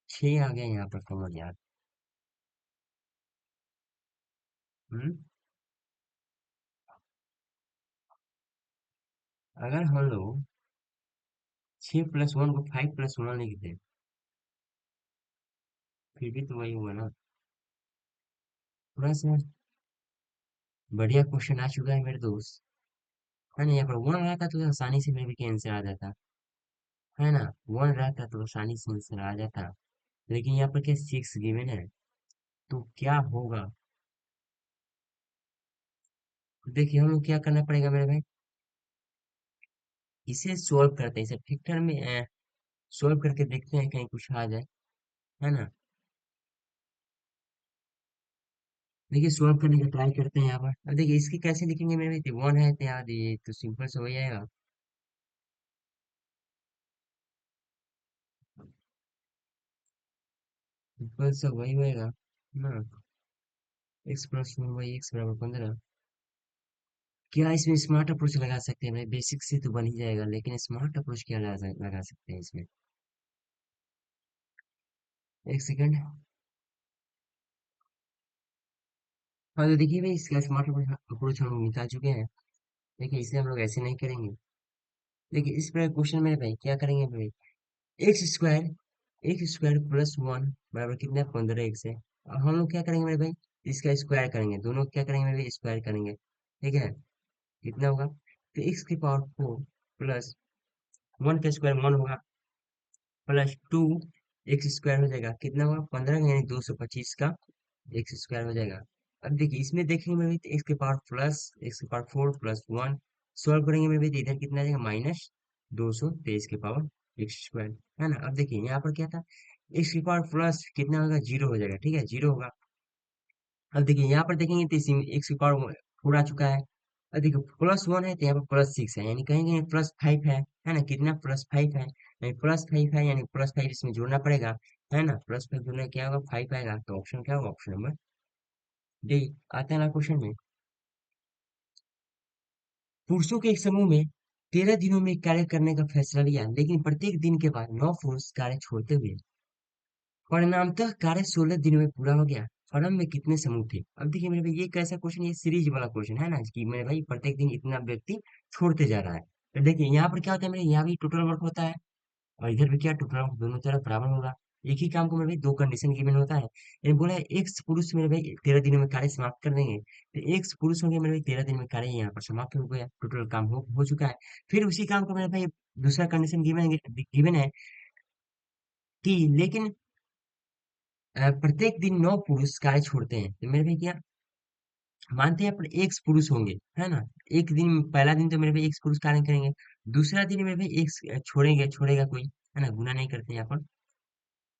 A: 6 आ गया यहाँ पर कॉमन यार। हम्म। अगर हम लोग 6+1 को 5+1 लिख दे फिर भी तो वही हुआ ना। थोड़ा सा बढ़िया क्वेश्चन आ चुका है मेरे दोस्त, है ना। यहाँ पर 1 रहता तो आसानी से मेरे भी आंसर आ जाता, है ना। 1 रहता तो आसानी से आंसर आ जाता, लेकिन यहाँ पर क्या 6 गिवन है, तो क्या होगा। देखिए हम लोग क्या करना पड़ेगा मेरे भाई, इसे सोल्व करते हैं, इसे फैक्टर में सोल्व करके देखते हैं कहीं कुछ आ जाए, है ना। देखिए सोल्व करने का ट्राई करते हैं यहाँ पर। अब देखिए इसकी कैसे लिखेंगे मेरे भाई, 1 है तो यार ये तो सिंपल से हो जाएगा। सिंपल से वही होएगा ना। x+1/x = 15। क्या इसमें स्मार्ट अप्रोच लगा सकते हैं भाई, बेसिक से तो बन ही जाएगा, लेकिन स्मार्ट अप्रोच क्या लगा सकते हैं इसमें। एक सेकंड। हाँ तो देखिए भाई इसका स्मार्ट अप्रोच हम लोग निकाल चुके हैं। देखिए इसे हम लोग ऐसे नहीं करेंगे। देखिए इस पर क्वेश्चन में भाई क्या करेंगे भाई, एक्स स्क्वायर +1 बराबर कितना है 15 एक्स है। और हम लोग क्या करेंगे मेरे भाई, इसका स्क्वायर करेंगे, दोनों क्या करेंगे मेरे भाई स्क्वायर करेंगे। ठीक है, कितना होगा तो x⁴ प्लस 1 का स्क्वायर 1 होगा +2 एक्स स्क्वायर हो जाएगा, कितना होगा 15 यानी 225 का एक्स स्क्वायर हो जाएगा। अब देखिए इसमें देखेंगे मेरे भाई तो x⁴ +1 सॉल्व करेंगे मेरे भाई तो इधर कितना आ जाएगा -223 एक्स स्क्वायर, है ना। अब देखिए यहाँ पर क्या था, x⁴ प्लस कितना होगा 0 हो जाएगा। ठीक है, 0 होगा। अब देखिए यहाँ पर देखेंगे तो इसी x⁴ पूरा चुका है। अब देखिए +1 है तो यहाँ पर +6 है, यानी कहेंगे +5 है ना। कितना +5 है, यानी +5 है, यानी +5 इसमें जोड़ना पड़ेगा, है ना। +5 जोड़ना क्या होगा 5 आएगा, तो ऑप्शन क्या होगा, ऑप्शन नंबर डी। आता है ना क्वेश्चन में, पुरुषों के एक समूह में 13 दिनों में कार्य करने का फैसला लिया, लेकिन प्रत्येक दिन के बाद 9 पुरुष कार्य छोड़ते हुए परिणामतः कार्य 16 दिनों में पूरा हो गया। फर्म में कितने समूह थे। अब देखिए मेरे भाई ये कैसा क्वेश्चन, ये सीरीज वाला क्वेश्चन है ना, कि मेरे भाई प्रत्येक दिन इतना व्यक्ति छोड़ते जा रहा है। तो देखिए यहाँ पर क्या होता है मेरे, यहाँ भी टोटल वर्क होता है और इधर भी क्या टोटल वर्क दोनों तरफ बराबर होगा। एक ही काम को मेरे भाई दो कंडीशन गिवन होता है। ये बोला है एक पुरुष मेरे भाई 13 दिनों में कार्य समाप्त कर देंगे, तो एक पुरुष होंगे मेरे भाई 13 दिन में कार्य यहाँ पर समाप्त हो गया, टोटल काम हो चुका है। फिर उसी काम को मेरे भाई दूसरा कंडीशन गिवन है कि लेकिन प्रत्येक दिन 9 पुरुष कार्य छोड़ते हैं, तो मेरे भाई क्या मानते हैं अपन एक पुरुष होंगे, है ना। एक दिन पहला दिन तो मेरे भाई एक पुरुष कार्य करेंगे, दूसरा दिन मेरे भाई एक छोड़ेगा कोई, है ना, गुना नहीं करते यहाँ पर।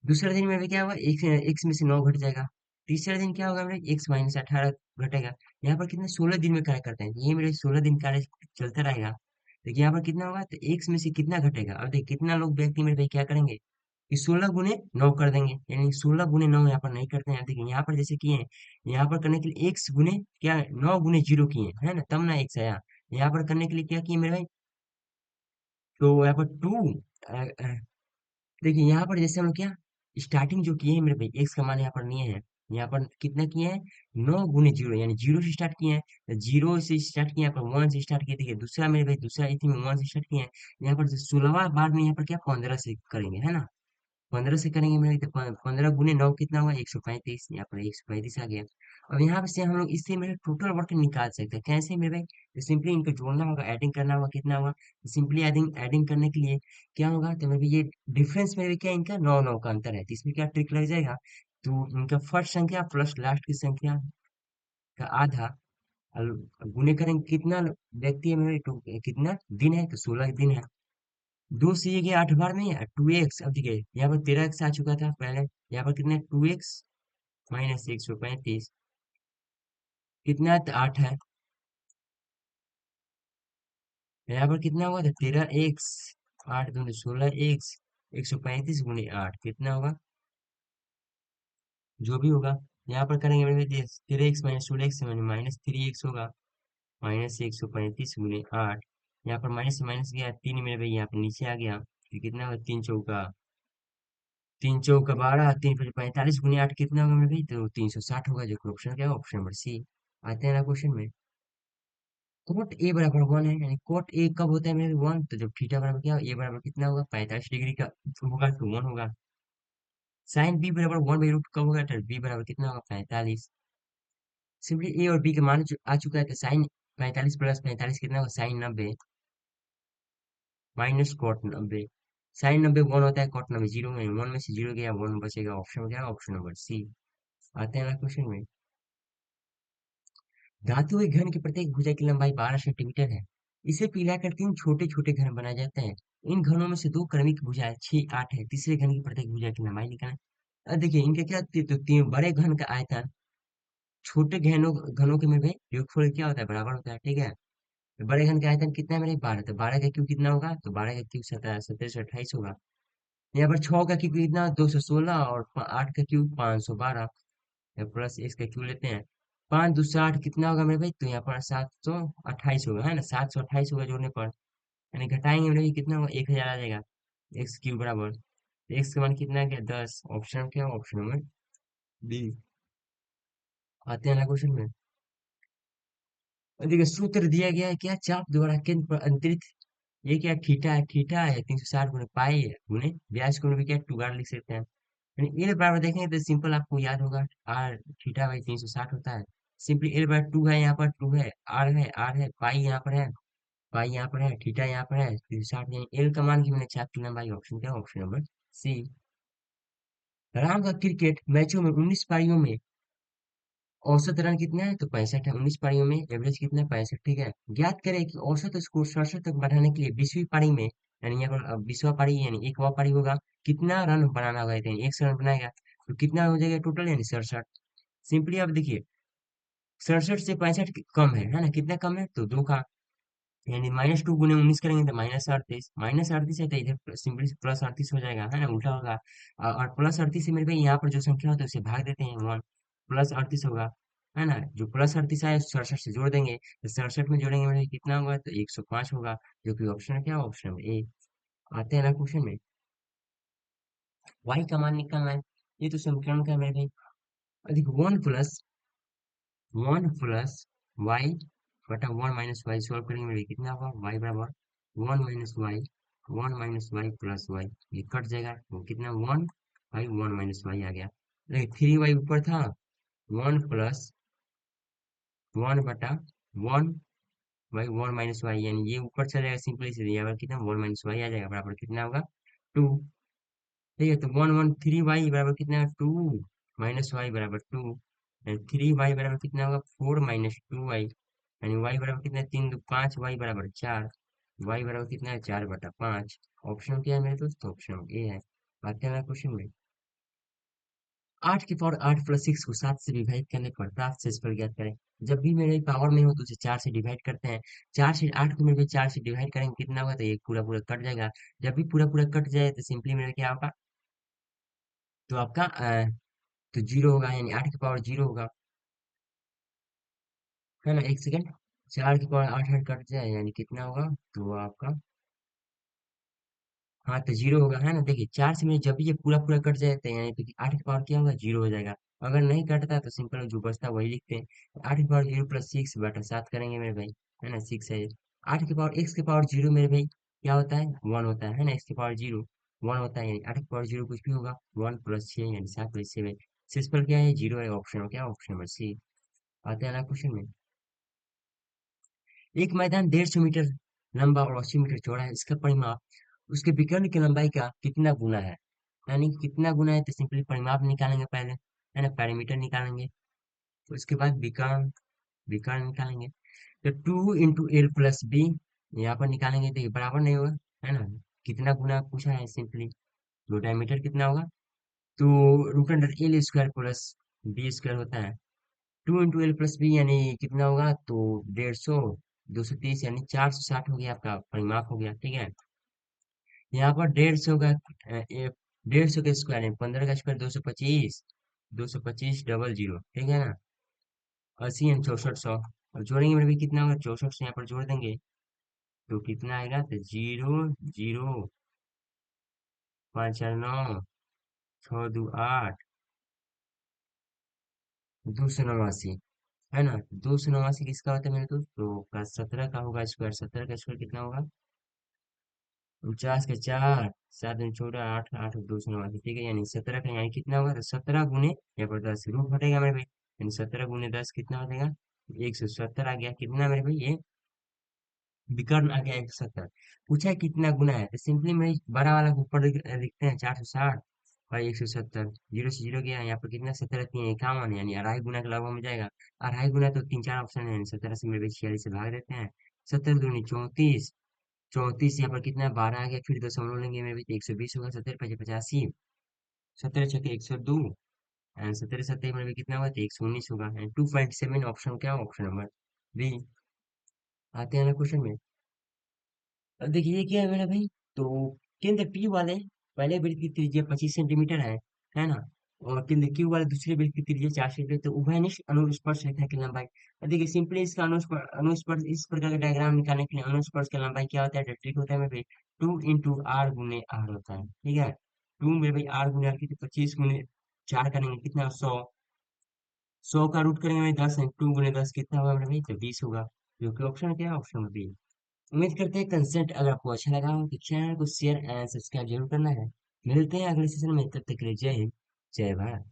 A: दूसरा दिन में भी क्या होगा, एक में से 9 घट जाएगा। तीसरा दिन क्या होगा मेरे, x - 18 घटेगा। यहाँ पर कितने 16 दिन में कार्य करते हैं, ये मेरे 16 दिन कार्य चलता रहेगा। देखिए यहाँ पर कितना होगा तो x में से कितना घटेगा। अब देखिए कितना लोग व्यक्ति मेरे भाई क्या करेंगे कि 16 × 9 कर देंगे, यानी 16 × 9 यहाँ पर नहीं करते हैं। देखिए यहाँ पर जैसे किए हैं, यहाँ पर करने के लिए x गुने क्या 9 × 0 किए हैं, है ना, तब ना x आया। यहाँ पर करने के लिए क्या किए मेरे भाई, तो यहाँ पर 2। देखिए यहाँ पर जैसे हम लोग क्या स्टार्टिंग जो किए हैं मेरे भाई एक्स का मान यहाँ पर लिए हैं, यहाँ पर कितना किए हैं 9 × 0, यानी 0 से स्टार्ट किए हैं। तो 0 से स्टार्ट किए, यहाँ पर 1 से स्टार्ट किए। देखिए दूसरा मेरे भाई दूसरा इसी में 1 से स्टार्ट किए हैं। यहाँ पर 16वां बार में यहाँ पर क्या 15 से करेंगे, है ना। 15 से करेंगे मेरे तो 15 × 9 कितना हुआ 135, यहाँ पर 135 आ गया। अब यहाँ पे से हम लोग इससे मेरे टोटल वर्क निकाल सकते हैं, कैसे मेरे भाई सिंपली इनको जोड़ना होगा, एडिंग करना होगा, कितना होगा सिंपली एडिंग एडिंग करने के लिए क्या होगा, तो मेरे भाई ये डिफरेंस मेरे क्या इनका 9 9 का अंतर है, तो इसमें क्या ट्रिक लग जाएगा, तो इनका फर्स्ट संख्या प्लस लास्ट की संख्या का आधा गुने करेंगे, कितना व्यक्ति है मेरे कितना दिन है, तो 16 दिन है। 2 से ये गया 8 बार में 2x। अब देखिए यहाँ पर 13x आ चुका था पहले, यहाँ पर कितना 2x - 135 कितना है, तो 8 है। यहाँ पर कितना हुआ था 13x आठ दूनी 16 एक्स, 135 गुणे 8 कितना होगा? जो भी होगा, यहाँ पर करेंगे मेरे भाई, 3 एक्स माइनस 16 एक्स -3 एक्स होगा, -135 गुणे 8। यहाँ पर माइनस से माइनस गया, तीन मेरे भाई यहाँ पर नीचे आ गया, फिर कितना होगा? 3 चौका 12, 3 5 45 गुणे 8 कितना होगा मेरे भाई? तो 360 होगा, जो कि ऑप्शन क्या है? Option number C. आते हैं ना क्वेश्चन में। कोट ए बराबर 1 है, यानी कोट ए कब होता है मेरे? 1, तो जब थीटा बराबर क्या ए बराबर कितना होगा? 45 डिग्री का होगा, तो 1 होगा। साइन बी बराबर 1/√, कब होगा? तो बी बराबर कितना होगा? 45। सिंपली ए और बी के मान आ चुका है, तो साइन 45 प्लस 45 कितना होगा? Sign 90 minus cot 90। साइन 90 1 होता है, कॉट 90 0 में, 1 में से 0 गया, 1 बचेगा, ऑप्शन हो गया ऑप्शन नंबर सी। आते हैं ना क्वेश्चन में। धातु के घन की प्रत्येक भुजा की लंबाई 12 सेंटीमीटर है। इसे पिलाकर तीन छोटे छोटे घन बनाए जाते हैं। इन घनों में से दो क्रमिक भुजाएं 6 8 है। तीसरे घन की प्रत्येक भुजा की लंबाई निकालें। अब देखिए इनके क्या तो तीन बड़े घन का आयतन छोटे घनों घनों के में भी योगफल क्या होता है? बराबर होता है, ठीक है। तो बड़े घन का आयतन कितना है मेरे? 12, तो 12 का क्यूब कितना होगा? तो 12 का क्यूब 17 17 से 28 होगा। यहाँ पर 6 का क्यूब कितना? 216, और 8 का क्यूब 512, प्लस इसका क्यों लेते हैं? 5 2 60 कितना होगा मेरे भाई? तो यहाँ पर 728 होगा, है ना? 728 होगा जोड़ने पर, यानी घटाएंगे मेरे भाई कितना होगा? 1000 आ जाएगा। एक्स क्यूब बराबर, एक्स का मान कितना है? क्या 10, ऑप्शन क्या? ऑप्शन में बी। आते हैं ना क्वेश्चन में। और देखिए सूत्र दिया गया है, क्या? चाप द्वारा केंद्र पर अंतरित, ये क्या? थीटा है 360 गुणे पाई है, गुणे व्यास को भी क्या 2r लिख सकते हैं। यानी एल बराबर देखेंगे तो सिंपल आपको याद होगा, आर थीटा बाई 360 होता है। सिंपली एल बराबर 2 है, यहाँ पर 2 है, आर है, पाई यहाँ पर है, पाई यहाँ पर है, थीटा यहाँ पर है, 360, यानी एल का मान की मैंने चाप की लंबाई, ऑप्शन क्या? ऑप्शन नंबर सी। राम का क्रिकेट मैचों में 19 पारियों में औसत रन कितना है? तो 65 है। 19 पारियों में एवरेज कितना है? 65, ठीक है। ज्ञात करें कि औसत स्कोर 67 तक बढ़ाने के लिए 20वीं पारी में, यानी यहाँ पर 20वां पारी यानी 1वां पारी होगा, कितना रन बनाना होगा? यानी 100 रन बनाएगा, तो कितना हो जाएगा टोटल? यानी 67। सिंपली आप देखिए 67 से 65 कम है ना? कितना कम है? तो 2 का, यानी -2 गुणे 19 करेंगे तो -38, -38 है तो इधर सिंपली +38 हो जाएगा, है ना? उल्टा होगा। और +38 से मेरे भाई यहाँ पर जो संख्या होता है उसे भाग देते हैं 1, +38 होगा, है ना? जो +38 आया 67 से जोड़ देंगे, तो 67 में जोड़ेंगे मेरे भाई कितना होगा? तो 105 होगा, जो कि ऑप्शन क्या? Option A. आते हैं ना क्वेश्चन में। वाई का मान निकालना है, ये तो समीकरण का है मेरे भाई। अधिक 1 प्लस 1 बटा 1 - y सॉल्व करेंगे मेरे, कितना होगा? y बराबर 1 - y प्लस y, ये कट जाएगा, तो कितना? 1/1 - y आ गया। देखिए 3y ऊपर था, 1 + 1 बटा 1/1 - y, यानी ये ऊपर चला जाएगा, सिंपली से यहाँ पर कितना? 1 - y आ जाएगा, बराबर कितना होगा? 2। ठीक है, तो 3y बराबर कितना है? 2 -y बराबर 2, 3y बराबर कितना होगा? 4 - 2y, यानी y बराबर कितना है? 3 2 5, y बराबर 4, y बराबर कितना है? 4/5। ऑप्शन क्या है मेरे दोस्त? ऑप्शन ए है। आते हैं क्वेश्चन में। 8 की पावर 8 + 6 को 7 से विभाजित करने पर प्राप्त शेषफल ज्ञात करें। जब भी मेरे पावर में हो तो उसे 4 से डिवाइड करते हैं। 4 से 8 को मेरे 4 से डिवाइड करेंगे कितना होगा? तो ये पूरा पूरा कट जाएगा। जब भी पूरा पूरा कट जाए तो सिंपली मेरे क्या होगा? तो आपका तो 0 होगा, यानी 8 की पावर 0 होगा, है ना? एक सेकेंड, 4 की पावर 8 कट जाए यानी कितना होगा? तो आपका, हाँ तो 0 होगा, है ना? देखिए 4 से में जब भी ये पूरा पूरा कट जाए तो यानी तो 8 की पावर क्या होगा? 0 हो जाएगा। अगर नहीं कटता तो सिंपल जो बचता है वही लिखते हैं। 8 की पावर 0 + 6 बटा 7 करेंगे मेरे भाई, है ना? 6 है। 8 की पावर x की पावर 0 मेरे भाई क्या होता है? 1 होता है ना? x की पावर 0 1 होता है, यानी 8 की पावर 0 कुछ भी होगा, 1 + 6 यानी 7/7। सिंपल क्या है? 0 है, ऑप्शन हो क्या? Option number C. आते हैं ना क्वेश्चन में। एक मैदान 150 मीटर लंबा और 80 मीटर चौड़ा है, इसका परिमाप उसके विकर्ण की लंबाई का कितना गुना है? यानी कि कितना गुना है, तो सिंपली परिमाप निकालेंगे पहले, है ना? पैरामीटर निकालेंगे, तो उसके बाद विकर्ण, विकर्ण निकालेंगे। तो 2 × l + b यहाँ पर निकालेंगे तो ये बराबर नहीं होगा, है ना? कितना गुना पूछा है सिंपली, तो डायमीटर कितना होगा? तो √l² प्लस बी स्क्वायर होता है। 2 × l + b यानी कितना होगा? तो 150, 230 यानी 460 हो गया, आपका परिमाप हो गया, ठीक है। यहाँ पर 150 का 150 का स्क्वायर है, 15 का स्क्वायर 225, 225 डबल जीरो, ठीक है ना। 80 एंड 6400, और जोड़ेंगे मेरे भी कितना होगा, 64 से यहाँ पर जोड़ देंगे तो कितना आएगा, तो 0 0 5 4 9 6 2 8, 289, है ना। 289 किसका होता है मेरे दोस्त, तो का 17 का होगा स्क्वायर, 17 का स्क्वायर कितना होगा, 49 का 4, 7 दूनी 14, 8 8 289, ठीक है। यानी 17 का यानी कितना होगा, तो 17 गुने, यहाँ पर 10 रूट हटेगा मेरे भाई, यानी 17 गुने 10 कितना हो जाएगा, 170 आ गया, कितना मेरे भाई ये विकर्ण आ गया 170। पूछा है कितना गुना है, तो सिंपली में बड़ा वाला को ऊपर लिखते हैं, 460 और 170, जीरो से जीरो गया, यहाँ पर कितना 17 3 51, यानी अढ़ाई गुना के लगभग में जाएगा। अढ़ाई गुना तो तीन चार ऑप्शन है, 17 से मेरे 46 से भाग देते हैं, 17 दूनी 34, 34 यहाँ पर कितना है, 12 आ गया, फिर दशमलव लेंगे मेरे भी, 120 होगा, 17 5 85, 17 6 102, एंड 17 7 में भी कितना होगा, तो 119 होगा, एंड 2.7 ऑप्शन क्या, ऑप्शन नंबर बी। आते हैं ना क्वेश्चन में। अब देखिए ये क्या है मेरा भाई, तो केंद्र पी वाले पहले वृत्त की त्रिज्या 25 सेंटीमीटर है ना। और केंद्र क्यू वाले दूसरे वृत्त की त्रिज्या 4 सेंटीमीटर, तो उभयनिष्ठ अनुस्पर्श रेखा की लंबाई। अब देखिए सिंपली इसका अनुस्पर्श इस प्रकार का डायग्राम निकालने के लिए अनुस्पर्श की लंबाई क्या होता है, ट्रिक होता है मेरे भाई, 2 इंटू आर गुने आर होता है, ठीक है। टू मेरे भाई आर गुने आर की, तो 25 गुने 4 करेंगे कितना, 100, 100 का रूट करेंगे भाई 10 है, 2 गुने 10 कितना होगा मेरे भाई, तो 20 होगा, जो कि ऑप्शन क्या है, ऑप्शन बी। उम्मीद करते हैं कंसेंट अगर आपको अच्छा लगा हो तो चैनल को शेयर एंड सब्सक्राइब जरूर करना है। मिलते हैं अगले सेशन में, तब तक के लिए जय हिंद, जय भारत।